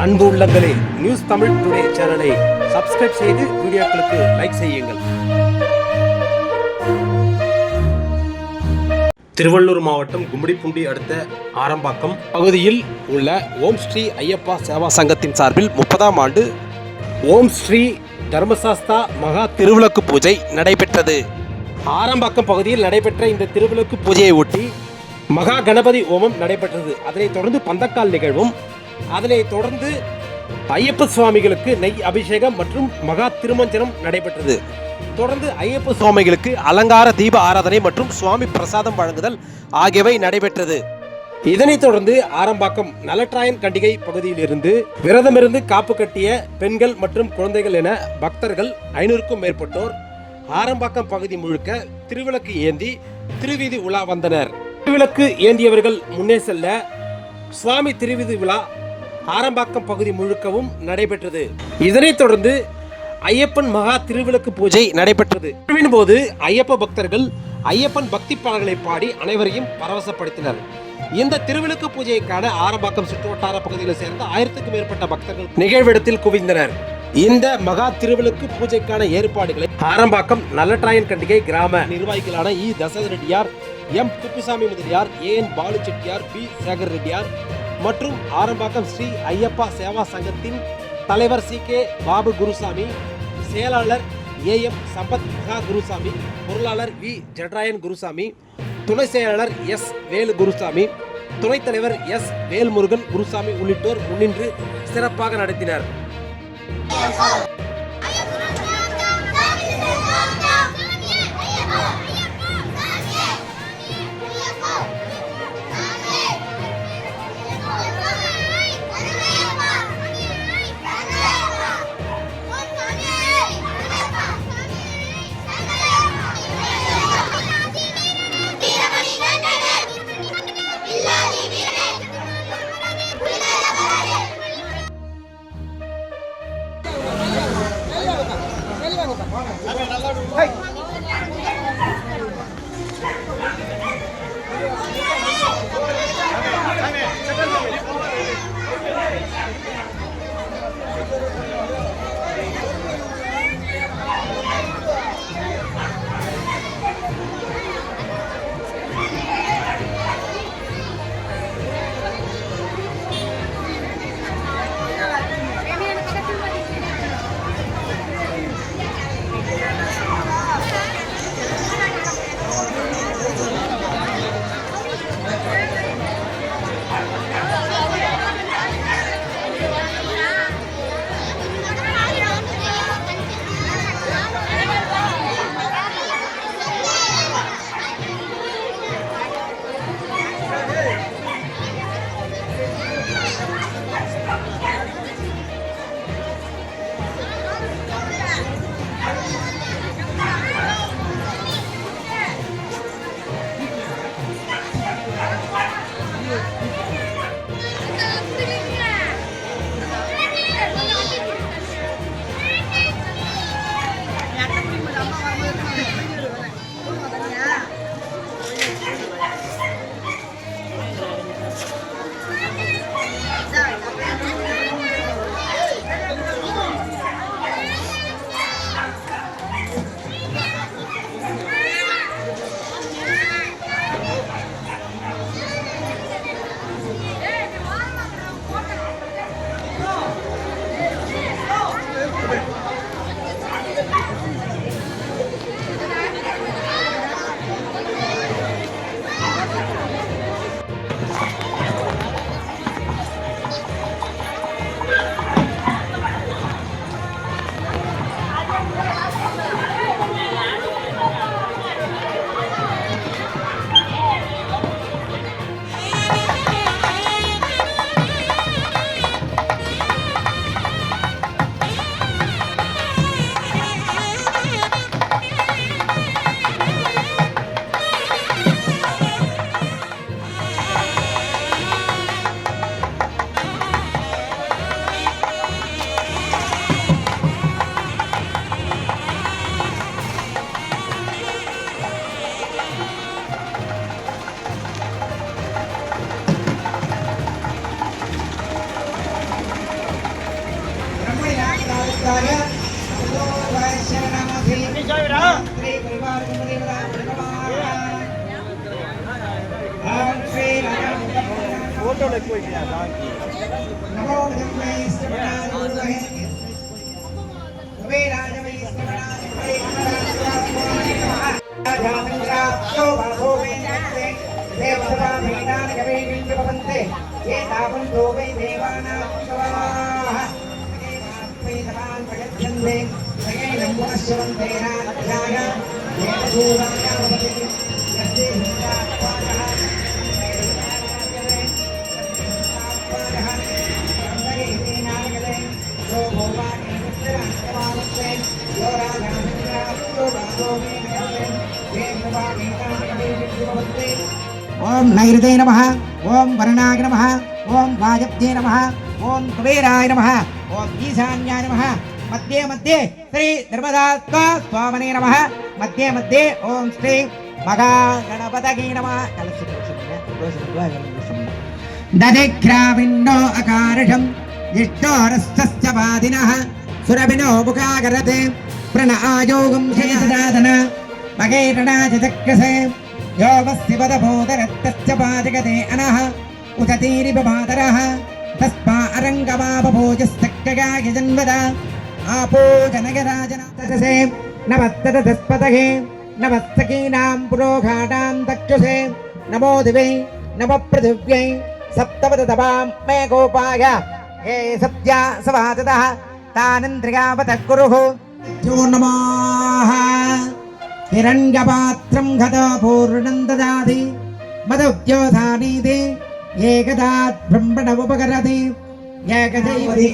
அன்பு உள்ளங்களே, news Tamil today சேனலை சப்ஸ்கிரைப் செய்து வீடியோக்களுக்கு லைக் செய்யுங்கள். திருவள்ளூர் மாவட்டம் கும்மிடிப்பூண்டி அடுத்த ஆரம்பாக்கம் பகுதியில் உள்ள ஓம் ஸ்ரீ ஐயப்பா சேவா சங்கத்தின் சார்பில் 30ஆம் ஆண்டு ஓம் ஸ்ரீ தர்மசாஸ்தா மகா திருவிளக்கு பூஜை நடைபெற்றது. ஆரம்பாக்கம் பகுதியில் நடைபெற்ற இந்த திருவிளக்கு பூஜையை ஒட்டி மகா கணபதி ஹோமம் நடைபெற்றது. அதனைத் தொடர்ந்து பந்தக்கால் நிகழ்வும், அதனைத் தொடர்ந்து ஐயப்ப சுவாமிகளுக்கு நெய் அபிஷேகம் மற்றும் மகா திருமஞ்சனம் நடைபெற்றது. தொடர்ந்து ஐயப்ப சுவாமிகளுக்கு அலங்கார தீப ஆராதனை மற்றும் சுவாமி பிரசாதம் வழங்குதல் ஆகியவை நடைபெற்றது. இதனைத் தொடர்ந்து ஆரம்பாக்கம் நலட்ராயன் கண்டிகை பகுதியில் இருந்து விரதமிருந்து காப்பு கட்டிய பெண்கள் மற்றும் குழந்தைகள் என பக்தர்கள் 500க்கும் மேற்பட்டோர் ஆரம்பாக்கம் பகுதி முழுக்க திருவிளக்கு ஏந்தி திருவீதி உலா வந்தனர். திருவிளக்கு ஏந்தியவர்கள் முன்னே செல்ல சுவாமி திருவீதி விழா ஆரம்பாக்கம் பகுதி முழுக்கவும் நடைபெற்றது. இதனைத் தொடர்ந்து ஐயப்பன் மகா திருவிளக்கு பூஜை நடைபெற்றது. திருவின் போது ஐயப்ப பக்தர்கள் ஐயப்பன் பக்தி பாடல்களை பாடி அனைவரையும் பரவசப்படுத்தினர். இந்த திருவிளக்கு பூஜையை காண ஆரம்பாக்கம் சுற்றுவட்டார பகுதியில் சேர்ந்த 1000க்கும் மேற்பட்ட பக்தர்கள் நிகழ்விடத்தில் குவிந்தனர். இந்த மகா திருவிளக்கு பூஜைக்கான ஏற்பாடுகளை ஆரம்பாக்கம் நல்லட்ராயன் கண்டிகை கிராம நிர்வாகிகளான E Dasaratha Reddiar, M Kuppusamy Mudaliar, AN Balu Chettiar, P Sekar Reddiar மற்றும் ஆரம்பாக்கம் ஸ்ரீ ஐயப்பா சேவா சங்கத்தின் தலைவர் சி கே பாபு குருசாமி, செயலாளர் ஏஎம் சம்பத் மகா குருசாமி, பொருளாளர் வி ஜட்ராயன் குருசாமி, துணை செயலாளர் எஸ் வேலு குருசாமி, துணைத் தலைவர் எஸ் வேல்முருகன் குருசாமி உள்ளிட்டோர் முன்னின்று சிறப்பாக நடத்தினர். ओम नैऋते नमः, ओम वरुणाय नमः, ओम वाजब्धे नमः, ओम कुबेराय नमः, ओम ईशान्याय नमः। मध्ये मध्ये श्री धर्मदात्मा स्वामिने नमः। मध्ये मध्ये ओम श्री महागणपतये नमः। दधिग्राविन्नो अकारषं जिष्टोरस्तस्य वादिनः सुरभिनो मुखाकरते प्रणआयोगं शेषदादन मगेरणा चक्रसे योगस्तिपदबोधरत्तस्य पादगते अनः उचतीरिपमातरः तस्मा अरङ्गमापभोजस्तक्कगाय जन्मदा आपो जनगराजनातसे नमस्ततस्पतहे नमस्तकीनां पुरोघाटां दक्षुषे नमो दिवे नमः पृथिव्यै सप्तपदतपां मे गोपाय हे सत्या सवाततः तानन्द्रियावतः कुरुः यो नमः हिरण्यपात्रं गदा पूर्णं ददाति मदुद्योधानीति एकदात् ब्रह्मणमुपकरति एकदैवति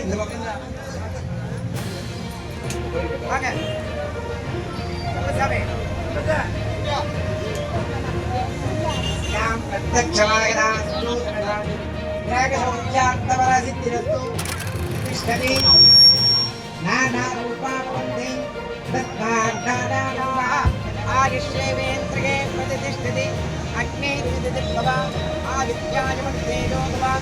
आयुष्येवेन्द्रिये प्रतिष्ठति अग्ने विदितिर्भवा आदित्यायमन्तेजो भवा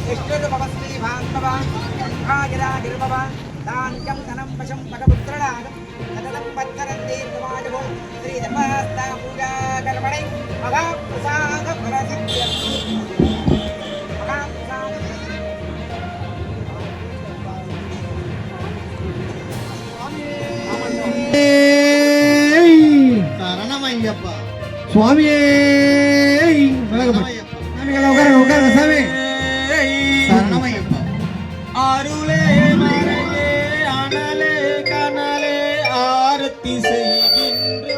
विष्णुर्भवस्त्रीभान्भवा ब्रह्मागिरागिर्भवा तान्यं धनं वशं भगपुत्रणागं तदनं वत्सरन्दीर्घमायुः श्रीधर्महस्ता पूजा कर्मणि महाप्रसादफलसिद्ध्यर्थि சரணமையப்பா சுவாமியே சரணமையப்பா அருளே மறையே அனலே கனலே ஆரத்தி செய்கின்றோம்